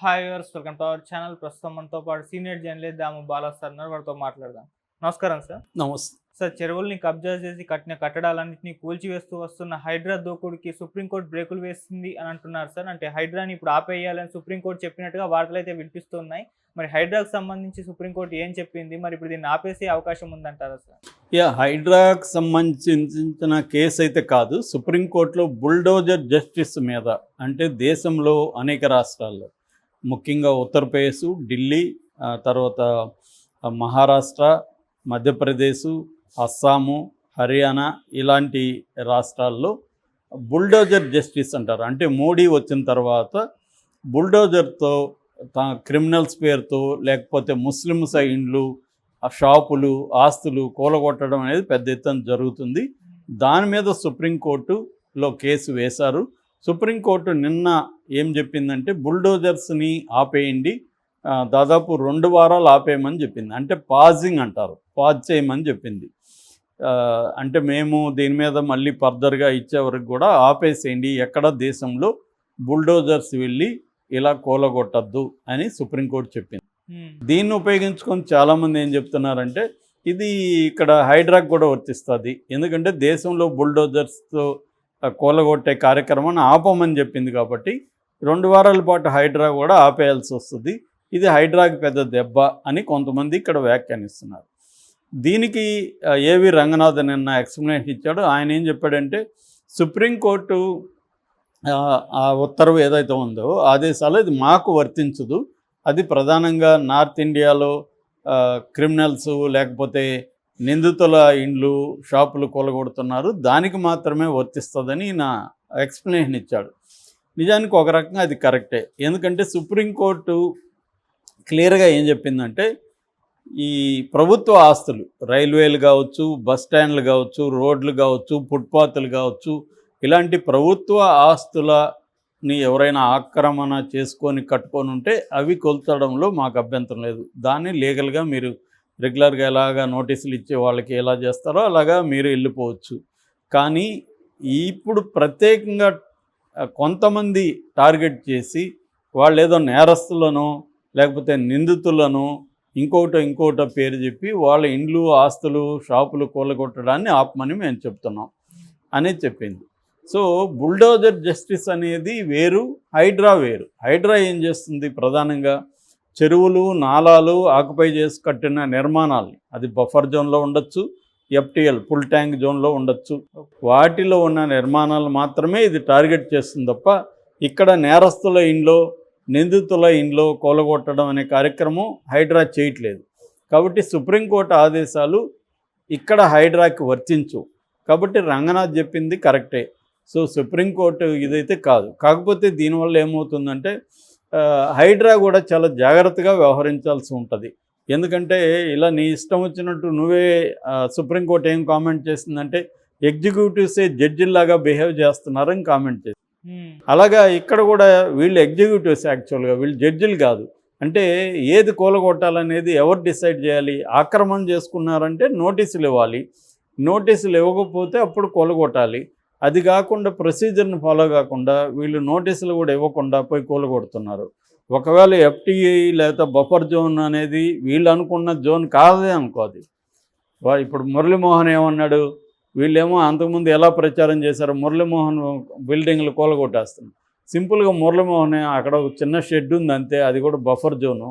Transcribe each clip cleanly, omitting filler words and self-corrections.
Hi viewers, welcome to our channel. ప్రస్తుతం మనతో పాటు సీనియర్ జర్నలిస్ట్ దాము బాలా సార్ ఉన్నారు. వారితో మాట్లాడదాం. నమస్కారం సార్. నమస్తే. సార్, చెరువుల్ని కబ్జా చేసి కట్టిన కట్టడాలన్నింటినీ కూల్చివేస్తూ వస్తున్న హైడ్రా దూకుడికి సుప్రీంకోర్టు బ్రేకులు వేస్తుంది అని అంటున్నారు సార్. అంటే హైడ్రాని ఇప్పుడు ఆపేయాలని సుప్రీంకోర్టు చెప్పినట్టుగా వార్తలు అయితే వినిపిస్తున్నాయి. మరి హైడ్రాకు సంబంధించి సుప్రీంకోర్టు ఏం చెప్పింది? మరి ఇప్పుడు దీన్ని ఆపేసే అవకాశం ఉందంటారా సార్? హైడ్రాకు సంబంధించిన కేసు అయితే కాదు. సుప్రీంకోర్టులో బుల్డోజర్ జస్టిస్ మీద, అంటే దేశంలో అనేక రాష్ట్రాల్లో, ముఖ్యంగా ఉత్తరప్రదేశ్, ఢిల్లీ, తర్వాత మహారాష్ట్ర, మధ్యప్రదేశ్, అస్సాము, హర్యానా ఇలాంటి రాష్ట్రాల్లో బుల్డోజర్ జస్టిస్ అంటారు. అంటే మోడీ వచ్చిన తర్వాత బుల్డోజర్తో క్రిమినల్స్ పేరుతో, లేకపోతే ముస్లిమ్స్ ఇండ్లు, షాపులు, ఆస్తులు కూలగొట్టడం అనేది పెద్ద ఎత్తున జరుగుతుంది. దాని మీద సుప్రీంకోర్టులో కేసు వేశారు. సుప్రీంకోర్టు నిన్న ఏం చెప్పిందంటే బుల్డోజర్స్ని ఆపేయండి, దాదాపు 2 వారాలు ఆపేయమని చెప్పింది. అంటే పాజింగ్ అంటారు, పాజ్ చేయమని చెప్పింది. అంటే మేము దీని మీద మళ్ళీ ఫర్దర్గా ఇచ్చే వరకు కూడా ఆపేసేయండి, ఎక్కడ దేశంలో బుల్డోజర్స్ వెళ్ళి ఇలా కూలగొట్టద్దు అని సుప్రీంకోర్టు చెప్పింది. దీన్ని ఉపయోగించుకొని చాలామంది ఏం చెప్తున్నారంటే ఇది ఇక్కడ హైడ్రాకు కూడా వర్తిస్తుంది. ఎందుకంటే దేశంలో బుల్డోజర్స్తో కూలగొట్టే కార్యక్రమాన్ని ఆపమని చెప్పింది కాబట్టి 2 వారాల పాటు హైడ్రా కూడా ఆపేయాల్సి వస్తుంది. ఇది హైడ్రాకి పెద్ద దెబ్బ అని కొంతమంది ఇక్కడ వ్యాఖ్యానిస్తున్నారు. దీనికి ఏవి రంగనాథన్ నిన్న ఎక్స్ప్లెనేషన్ ఇచ్చాడు. ఆయన ఏం చెప్పాడంటే సుప్రీంకోర్టు ఆ ఉత్తర్వు ఏదైతే ఉందో ఆదేశాలు ఇది మాకు వర్తించదు, అది ప్రధానంగా నార్త్ ఇండియాలో క్రిమినల్స్ లేకపోతే నిందితుల ఇండ్లు, షాపులు కూలగొడుతున్నారు, దానికి మాత్రమే వర్తిస్తుందని నా ఎక్స్ప్లెనేషన్ ఇచ్చాడు. నిజానికి ఒక రకంగా అది కరెక్టే. ఎందుకంటే సుప్రీంకోర్టు క్లియర్గా ఏం చెప్పిందంటే ఈ ప్రభుత్వ ఆస్తులు, రైల్వేలు కావచ్చు, బస్ స్టాండ్లు కావచ్చు, రోడ్లు కావచ్చు, ఫుట్పాత్లు కావచ్చు, ఇలాంటి ప్రభుత్వ ఆస్తులని ఎవరైనా ఆక్రమణ చేసుకొని కట్టుకొని ఉంటే అవి కొల్చడంలో మాకు అభ్యంతరం లేదు. దాన్ని లీగల్గా మీరు రెగ్యులర్గా ఎలాగా నోటీసులు ఇచ్చే వాళ్ళకి ఎలా చేస్తారో అలాగా మీరు వెళ్ళిపోవచ్చు. కానీ ఇప్పుడు ప్రత్యేకంగా కొంతమంది టార్గెట్ చేసి వాళ్ళు ఏదో నేరస్తులను లేకపోతే నిందితులను ఇంకోటో పేరు చెప్పి వాళ్ళ ఇండ్లు, ఆస్తులు, షాపులు కూలగొట్టడాన్ని ఆపమని మేము చెప్తున్నాం అనేది చెప్పింది. సో బుల్డోజర్ జస్టిస్ అనేది వేరు, హైడ్రా వేరు. హైడ్రా ఏం చేస్తుంది? ప్రధానంగా చెరువులు, నాలాలు ఆక్యుపై చేసి కట్టిన నిర్మాణాలని, అది బఫర్ జోన్లో ఉండొచ్చు, FTL ఫుల్ ట్యాంక్ జోన్లో ఉండొచ్చు, వాటిలో ఉన్న నిర్మాణాలు మాత్రమే ఇది టార్గెట్ చేస్తుంది తప్ప ఇక్కడ నేరస్తుల ఇండ్లో, నిందితుల ఇండ్లో కూలగొట్టడం అనే కార్యక్రమం హైడ్రా చేయట్లేదు. కాబట్టి సుప్రీంకోర్టు ఆదేశాలు ఇక్కడ హైడ్రాకి వర్తించు. కాబట్టి రంగనాథ్ చెప్పింది కరెక్టే. సో సుప్రీంకోర్టు ఇదైతే కాదు. కాకపోతే దీనివల్ల ఏమవుతుందంటే హైడ్రా కూడా చాలా జాగ్రత్తగా వ్యవహరించాల్సి ఉంటుంది. ఎందుకంటే ఇలా నీ ఇష్టం వచ్చినట్టు నువ్వే, సుప్రీంకోర్టు ఏం కామెంట్ చేసిందంటే ఎగ్జిక్యూటివ్సే జడ్జిల్లాగా బిహేవ్ చేస్తున్నారని కామెంట్ చేసింది. అలాగా ఇక్కడ కూడా వీళ్ళు ఎగ్జిక్యూటివ్స్, యాక్చువల్గా వీళ్ళు జడ్జిలు కాదు. అంటే ఏది కూలగొట్టాలనేది ఎవరు డిసైడ్ చేయాలి? ఆక్రమణ చేసుకున్నారంటే నోటీసులు ఇవ్వాలి, నోటీసులు ఇవ్వకపోతే అప్పుడు కూలగొట్టాలి. అది కాకుండా ప్రొసీజర్ని ఫాలో కాకుండా వీళ్ళు నోటీసులు కూడా ఇవ్వకుండా పోయి కూలగొడుతున్నారు. ఒకవేళ FTA లేదా బఫర్ జోన్ అనేది వీళ్ళు అనుకున్న జోన్ కాదే అనుకో, అది ఇప్పుడు మురళీమోహన్ ఏమన్నాడు, వీళ్ళేమో అంతకుముందు ఎలా ప్రచారం చేశారు, మురళీమోహన్ బిల్డింగ్లు కూలగొట్టేస్తున్నారు. సింపుల్గా మురళీమోహన్ అక్కడ ఒక చిన్న షెడ్ ఉంది అంతే, అది కూడా బఫర్ జోను,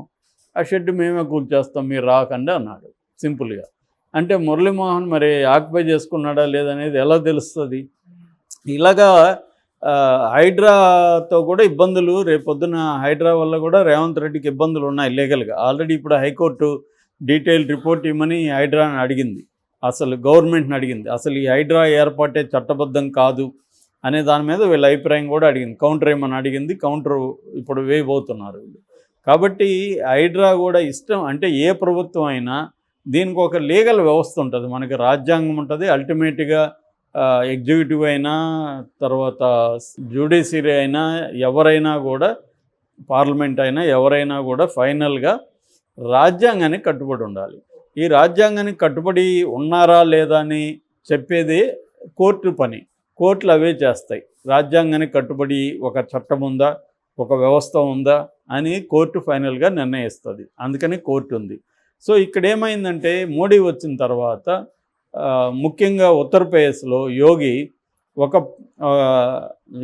ఆ షెడ్ మేమే కూల్చేస్తాం మీరు రాకండి అన్నాడు సింపుల్గా. అంటే మురళీమోహన్ మరి ఆక్యుపై చేసుకున్నాడా లేదనేది ఎలా తెలుస్తుంది? ఇలాగా హైడ్రాతో కూడా ఇబ్బందులు, రేపొద్దున హైడ్రా వల్ల కూడా రేవంత్ రెడ్డికి ఇబ్బందులు ఉన్నాయి లీగల్గా. ఆల్రెడీ ఇప్పుడు హైకోర్టు డీటెయిల్ రిపోర్ట్ ఇవ్వమని హైడ్రాని అడిగింది, అసలు గవర్నమెంట్ని అడిగింది. అసలు ఈ హైడ్రా ఏర్పాటే చట్టబద్ధం కాదు అనే దాని మీద వీళ్ళ అభిప్రాయం కూడా అడిగింది. కౌంటర్ ఏమని అడిగింది, కౌంటర్ ఇప్పుడు వేయబోతున్నారు వీళ్ళు. కాబట్టి హైడ్రా కూడా ఇష్టం అంటే ఏ ప్రభుత్వం అయినా దీనికి ఒక లీగల్ వ్యవస్థ ఉంటుంది, మనకి రాజ్యాంగం ఉంటుంది. అల్టిమేట్గా ఎగ్జిక్యూటివ్ అయినా, తర్వాత జ్యుడిషియరీ అయినా, ఎవరైనా కూడా, పార్లమెంట్ అయినా ఎవరైనా కూడా ఫైనల్గా రాజ్యాంగానికి కట్టుబడి ఉండాలి. ఈ రాజ్యాంగానికి కట్టుబడి ఉన్నారా లేదా అని చెప్పేది కోర్టు పని. కోర్టులు అవే చేస్తాయి. రాజ్యాంగానికి కట్టుబడి ఒక చట్టం ఉందా, ఒక వ్యవస్థ ఉందా అని కోర్టు ఫైనల్గా నిర్ణయిస్తుంది. అందుకని కోర్టు ఉంది. సో ఇక్కడ ఏమైందంటే మోడీ వచ్చిన తర్వాత ముఖ్యంగా ఉత్తరప్రదేశ్లో యోగి ఒక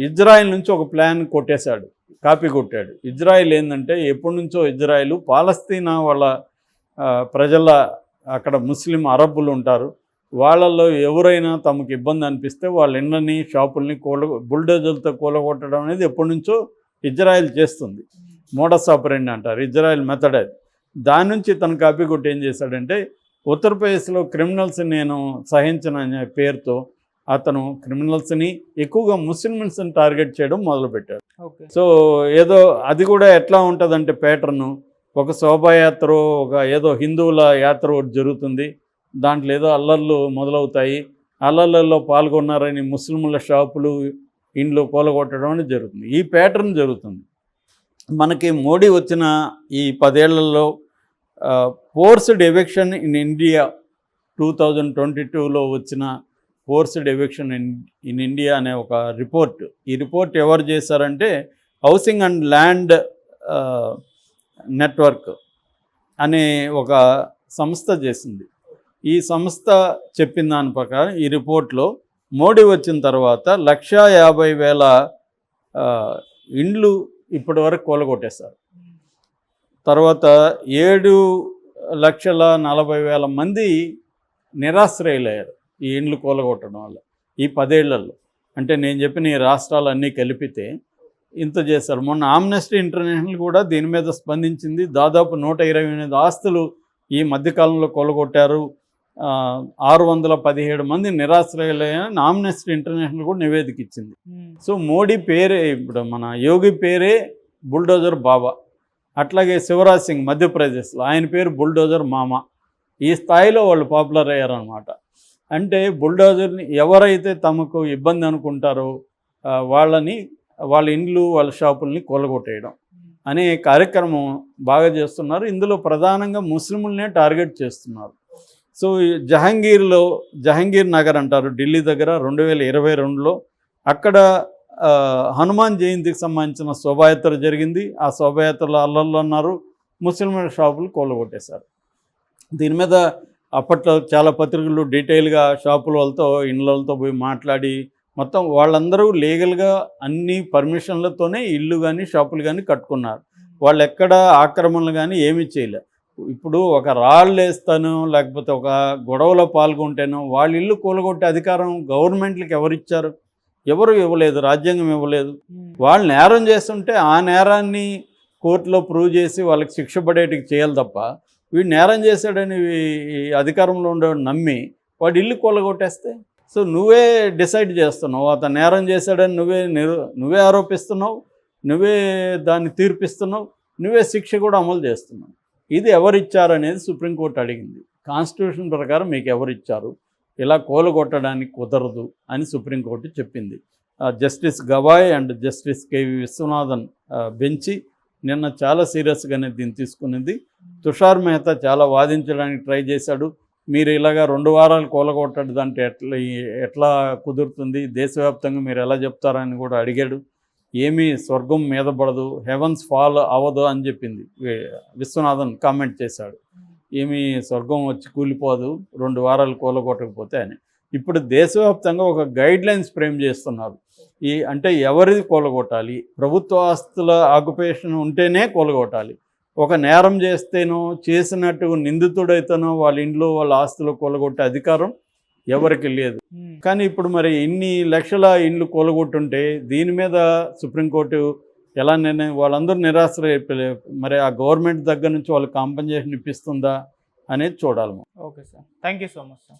ఇజ్రాయెల్ నుంచి ఒక ప్లాన్ కొట్టేశాడు, కాపీ కొట్టాడు. ఇజ్రాయెల్ ఏంటంటే ఎప్పటి నుంచో ఇజ్రాయెల్ పాలస్తీనా వాళ్ళ ప్రజల అక్కడ ముస్లిం అరబ్బులు ఉంటారు, వాళ్ళల్లో ఎవరైనా తమకు ఇబ్బంది అనిపిస్తే వాళ్ళ ఇళ్ళని షాపుల్ని బుల్డోజర్లతో కూలగొట్టడం అనేది ఎప్పటి నుంచో ఇజ్రాయెల్ చేస్తుంది. మోడస్ ఆపరెండి అంటారు, ఇజ్రాయెల్ మెథడ్ అది. దాని నుంచి తను కాపీ కొట్టి ఏం చేశాడంటే ఉత్తరప్రదేశ్లో క్రిమినల్స్ని నేను సహించననే పేరుతో అతను క్రిమినల్స్ని ఎక్కువగా ముస్లిమ్స్ని టార్గెట్ చేయడం మొదలుపెట్టాడు. సో ఏదో అది కూడా ఎట్లా ఉంటుందంటే ప్యాటర్ను, ఒక శోభాయాత్ర, ఒక ఏదో హిందువుల యాత్ర ఒకటి జరుగుతుంది, దాంట్లో ఏదో అల్లర్లు మొదలవుతాయి, అల్లర్లలో పాల్గొన్నారని ముస్లింల షాపులు ఇండ్లు కూలగొట్టడం అనేది జరుగుతుంది. ఈ ప్యాటర్న్ జరుగుతుంది. మనకి మోడీ వచ్చిన ఈ 10 ఏళ్లలో ఫోర్స్డ్ ఎవిక్షన్ ఇన్ ఇండియా 2022లో వచ్చిన ఫోర్స్డ్ ఎవిక్షన్ ఇన్ ఇండియా అనే ఒక రిపోర్ట్. ఈ రిపోర్ట్ ఎవరు చేశారంటే హౌసింగ్ అండ్ ల్యాండ్ నెట్వర్క్ అనే ఒక సంస్థ చేసింది. ఈ సంస్థ చెప్పిన దాని ప్రకారం ఈ రిపోర్ట్లో మోడీ వచ్చిన తర్వాత 150,000 ఇండ్లు ఇప్పటి వరకు కూలగొట్టేశారు. తర్వాత 7,40,000 మంది నిరాశ్రయులయ్యారు ఈ ఇండ్లు కూలగొట్టడం వల్ల ఈ 10 ఏళ్లలో. అంటే నేను చెప్పిన ఈ రాష్ట్రాలన్నీ కలిపితే ఇంత చేశారు. మొన్న ఆమ్నెస్టీ ఇంటర్నేషనల్ కూడా దీని మీద స్పందించింది. దాదాపు 128 ఆస్తులు ఈ మధ్యకాలంలో కూలగొట్టారు, 617 మంది నిరాశ్రయులైన ఆమ్నెస్టీ ఇంటర్నేషనల్ కూడా నివేదిక ఇచ్చింది. సో మోడీ పేరే, ఇప్పుడు మన యోగి పేరే బుల్డోజర్ బాబా. అట్లాగే శివరాజ్ సింగ్ మధ్యప్రదేశ్లో ఆయన పేరు బుల్డోజర్ మామ. ఈ స్థాయిలో వాళ్ళు పాపులర్ అయ్యారనమాట. అంటే బుల్డోజర్ని ఎవరైతే తమకు ఇబ్బంది అనుకుంటారో వాళ్ళ ఇండ్లు వాళ్ళ షాపుల్ని కూలగొట్టేయడం అనే కార్యక్రమం బాగా చేస్తున్నారు. ఇందులో ప్రధానంగా ముస్లింలనే టార్గెట్ చేస్తున్నారు. సో జహంగీర్ నగర్ అంటారు ఢిల్లీ దగ్గర 2022లో అక్కడ హనుమాన్ జయంతికి సంబంధించిన శోభాయాత్ర జరిగింది. ఆ శోభాయాత్రలో అల్లర్లు అన్నారు, ముస్లింల షాపులు కూలగొట్టేశారు. దీని మీద అప్పట్లో చాలా పత్రికలు డీటెయిల్గా షాపుల వాళ్ళతో ఇండ్లతో పోయి మాట్లాడి మొత్తం వాళ్ళందరూ లీగల్గా అన్ని పర్మిషన్లతోనే ఇల్లు కానీ షాపులు కానీ కట్టుకున్నారు. వాళ్ళు ఎక్కడ ఆక్రమణలు కానీ ఏమీ చేయలే. ఇప్పుడు ఒక రాళ్ళు వేస్తానో లేకపోతే ఒక గొడవలో పాల్గొంటేనో వాళ్ళ ఇల్లు కూలగొట్టే అధికారం గవర్నమెంట్లకు ఎవరిచ్చారు? ఎవరు ఇవ్వలేదు, రాజ్యాంగం ఇవ్వలేదు. వాళ్ళు నేరం చేస్తుంటే ఆ నేరాన్ని కోర్టులో ప్రూవ్ చేసి వాళ్ళకి శిక్ష పడేటికి చేయాలి తప్ప వీడు నేరం చేశాడని అధికారంలో ఉండేవాడు నమ్మి వాడు ఇల్లు కూలగొట్టేస్తే సో నువ్వే డిసైడ్ చేస్తున్నావు, అతను నేరం చేశాడని నువ్వే ఆరోపిస్తున్నావు, నువ్వే దాన్ని తీర్పిస్తున్నావు, నువ్వే శిక్ష కూడా అమలు చేస్తున్నావు. ఇది ఎవరిచ్చారనేది సుప్రీంకోర్టు అడిగింది. కాన్స్టిట్యూషన్ ప్రకారం మీకు ఎవరిచ్చారు, ఇలా కూలగొట్టడానికి కుదరదు అని సుప్రీంకోర్టు చెప్పింది. Justice Gavai and justice K V Viswanathan బెంచి నిన్న చాలా సీరియస్గానే దీన్ని తీసుకునింది. తుషార్ మెహతా చాలా వాదించడానికి ట్రై చేశాడు. మీరు ఇలాగా 2 వారాలు కూలగొట్టడం అంటే ఎట్లా కుదురుతుంది, దేశవ్యాప్తంగా మీరు ఎలా చెప్తారని కూడా అడిగాడు. ఏమీ స్వర్గం మీద పడదు, హెవెన్స్ ఫాల్ అవ్వదు అని చెప్పింది విశ్వనాథన్ కామెంట్ చేశాడు. ఏమీ స్వర్గం వచ్చి కూలిపోదు 2 వారాలు కూలగొట్టకపోతే అని. ఇప్పుడు దేశవ్యాప్తంగా ఒక గైడ్లైన్స్ ఫ్రేమ్ చేస్తున్నారు. అంటే ఎవరిది కూలగొట్టాలి, ప్రభుత్వ ఆస్తుల ఆక్యుపేషన్ ఉంటేనే కూలగొట్టాలి. ఒక నేరం చేస్తేనో చేసినట్టు నిందితుడైతేనో వాళ్ళ ఇంట్లో వాళ్ళ ఆస్తులు కూలగొట్టే అధికారం ఎవరికి లేదు. కానీ ఇప్పుడు మరి ఇన్ని లక్షల ఇండ్లు కూలగొట్టుంటే దీని మీద సుప్రీంకోర్టు ఎలా నిర్ణయం, వాళ్ళందరూ నిరాశ్రయ, మరి ఆ గవర్నమెంట్ దగ్గర నుంచి వాళ్ళకి కాంపెన్సేషన్ ఇప్పిస్తుందా అనేది చూడాలి. Okay sir, thank you so much sir.